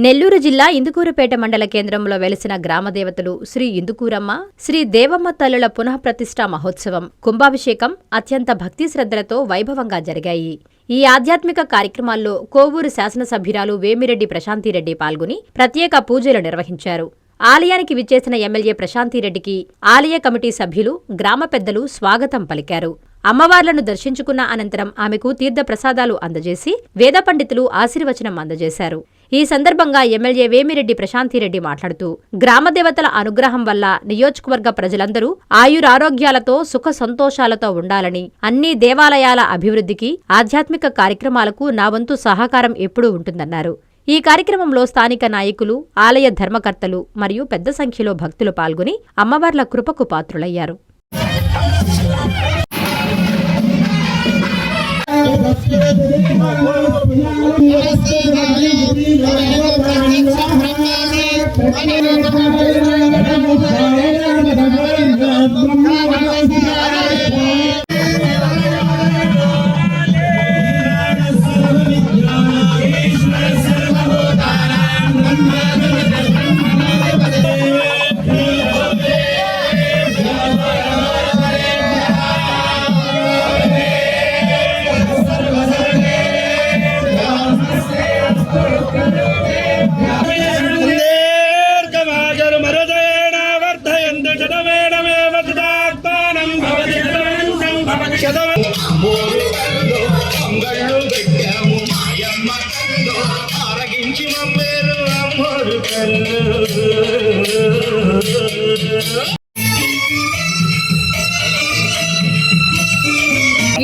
నెల్లూరు జిల్లా ఇందుకూరుపేట మండల కేంద్రంలో వెలిసిన గ్రామదేవతలు శ్రీ ఇందుకూరమ్మ, శ్రీ దేవమ్మ తల్లుల పునఃప్రతిష్ఠా మహోత్సవం, కుంభాభిషేకం అత్యంత భక్తి శ్రద్ధలతో వైభవంగా జరిగాయి. ఈ ఆధ్యాత్మిక కార్యక్రమాల్లో కోవూరు శాసనసభ్యురాలు వేమిరెడ్డి ప్రశాంతిరెడ్డి పాల్గొని ప్రత్యేక పూజలు నిర్వహించారు. ఆలయానికి విచ్చేసిన ఎమ్మెల్యే ప్రశాంతిరెడ్డికి ఆలయ కమిటీ సభ్యులు, గ్రామ పెద్దలు స్వాగతం పలికారు. అమ్మవార్లను దర్శించుకున్న అనంతరం ఆమెకు తీర్థప్రసాదాలు అందజేసి వేద పండితులు ఆశీర్వచనం అందజేశారు. ఈ సందర్భంగా ఎమ్మెల్యే వేమిరెడ్డి ప్రశాంతిరెడ్డి మాట్లాడుతూ, గ్రామదేవతల అనుగ్రహం వల్ల నియోజకవర్గ ప్రజలందరూ ఆయురారోగ్యాలతో సుఖ సంతోషాలతో ఉండాలని, అన్ని దేవాలయాల అభివృద్ధికి, ఆధ్యాత్మిక కార్యక్రమాలకు నా వంతు సహకారం ఎప్పుడూ ఉంటుందన్నారు. ఈ కార్యక్రమంలో స్థానిక నాయకులు, ఆలయ ధర్మకర్తలు మరియు పెద్ద సంఖ్యలో భక్తులు పాల్గొని అమ్మవార్ల కృపకు పాత్రులయ్యారు.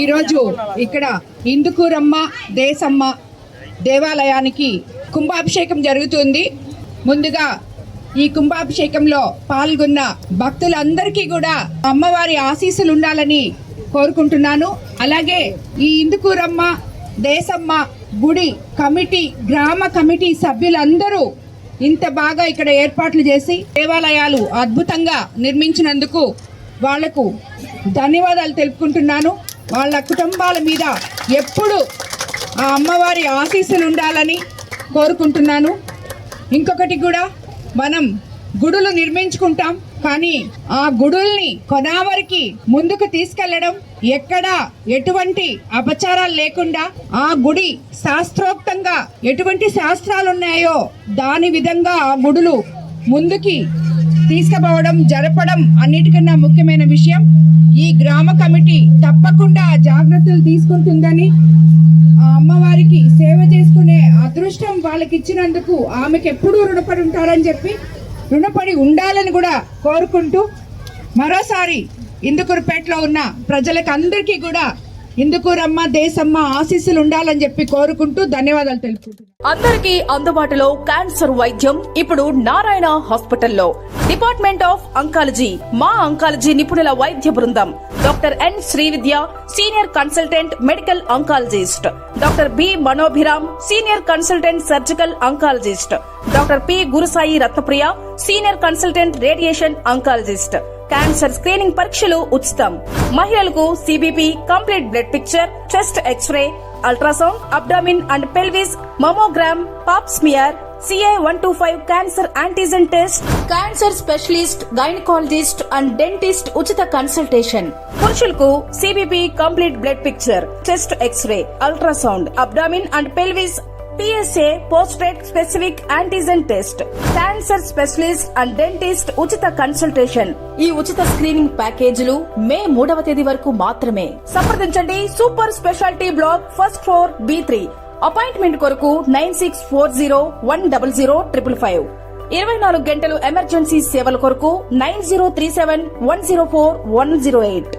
ఈరోజు ఇక్కడ ఇందుకూరమ్మ దేశమ్మ దేవాలయానికి కుంభాభిషేకం జరుగుతుంది. ముందుగా ఈ కుంభాభిషేకంలో పాల్గొన్న భక్తులందరికీ కూడా అమ్మవారి ఆశీస్సులు ఉండాలని కోరుకుంటున్నాను. అలాగే ఈ ఇందుకూరమ్మ దేశమ్మ గుడి కమిటీ, గ్రామ కమిటీ సభ్యులందరూ ఇంత బాగా ఇక్కడ ఏర్పాట్లు చేసి దేవాలయాలు అద్భుతంగా నిర్మించినందుకు వాళ్లకు ధన్యవాదాలు తెలుపుకుంటున్నాను. వాళ్ళ కుటుంబాల మీద ఎప్పుడు ఆ అమ్మవారి ఆశీస్సులు ఉండాలని కోరుకుంటున్నాను. ఇంకొకటి కూడా, మనం గుడులు నిర్మించుకుంటాం, కానీ ఆ గుడుల్ని కొనావరికి ముందుకు తీసుకెళ్లడం, ఎక్కడా ఎటువంటి అపచారాలు లేకుండా ఆ గుడి శాస్త్రోక్తంగా ఎటువంటి శాస్త్రాలున్నాయో దాని విధంగా ఆ గుడులు ముందుకి తీసుకుపోవడం, జరపడం అన్నిటికన్నా ముఖ్యమైన విషయం. ఈ గ్రామ కమిటీ తప్పకుండా జాగ్రత్తలు తీసుకుంటుందని, ఆ అమ్మవారికి సేవ చేసుకునే అదృష్టం వాళ్ళకి ఇచ్చినందుకు ఆమెకు ఎప్పుడూ రుణపడి ఉంటారని చెప్పి, రుణపడి ఉండాలని కూడా కోరుకుంటూ, మరోసారి ఇందుకూరుపేటలో ఉన్న ప్రజలకు అందరికీ కూడా ఇందుకూరమ్మ దేశమ్మ ఆశీస్సులు ఉండాలని చెప్పి కోరుకుంటూ ధన్యవాదాలు తెలుపుకుంటున్నాను. అందరికీ అందుబాటులో క్యాన్సర్ వైద్యం ఇప్పుడు నారాయణ హాస్పిటల్లో. డిపార్ట్మెంట్ ఆఫ్ అంకాలజీ, మా అంకాలజీ నిపుణుల వైద్య బృందం. Doctor N Srividya, senior consultant medical oncologist. Doctor B Manobhiram, senior consultant surgical oncologist. Doctor P Gurusai Ratnapriya, senior consultant radiation oncologist. Cancer screening పరీక్షలు ఉచితం. మహిళలకు CBP, complete blood picture, chest X-ray, ultrasound, abdomen and pelvis, mammogram, pap smear, CA-125 cancer antigen test, cancer specialist, gynaecologist and dentist ఉచిత consultation. పురుషులకు CBP, complete blood picture, chest X-ray, ultrasound, abdomen and pelvis, PSA పోస్ట్రేట్ specific antigen test, cancer specialist and dentist ఉచిత consultation. ఈ ఉచిత screening ప్యాకేజీలు మే 3వ తేదీ వరకు మాత్రమే. సంప్రదించండి super speciality block, first floor, B3. Appointment కొరకు 9640100555. 24 గంటలు ఎమర్జెన్సీ సేవల కొరకు 9037104108.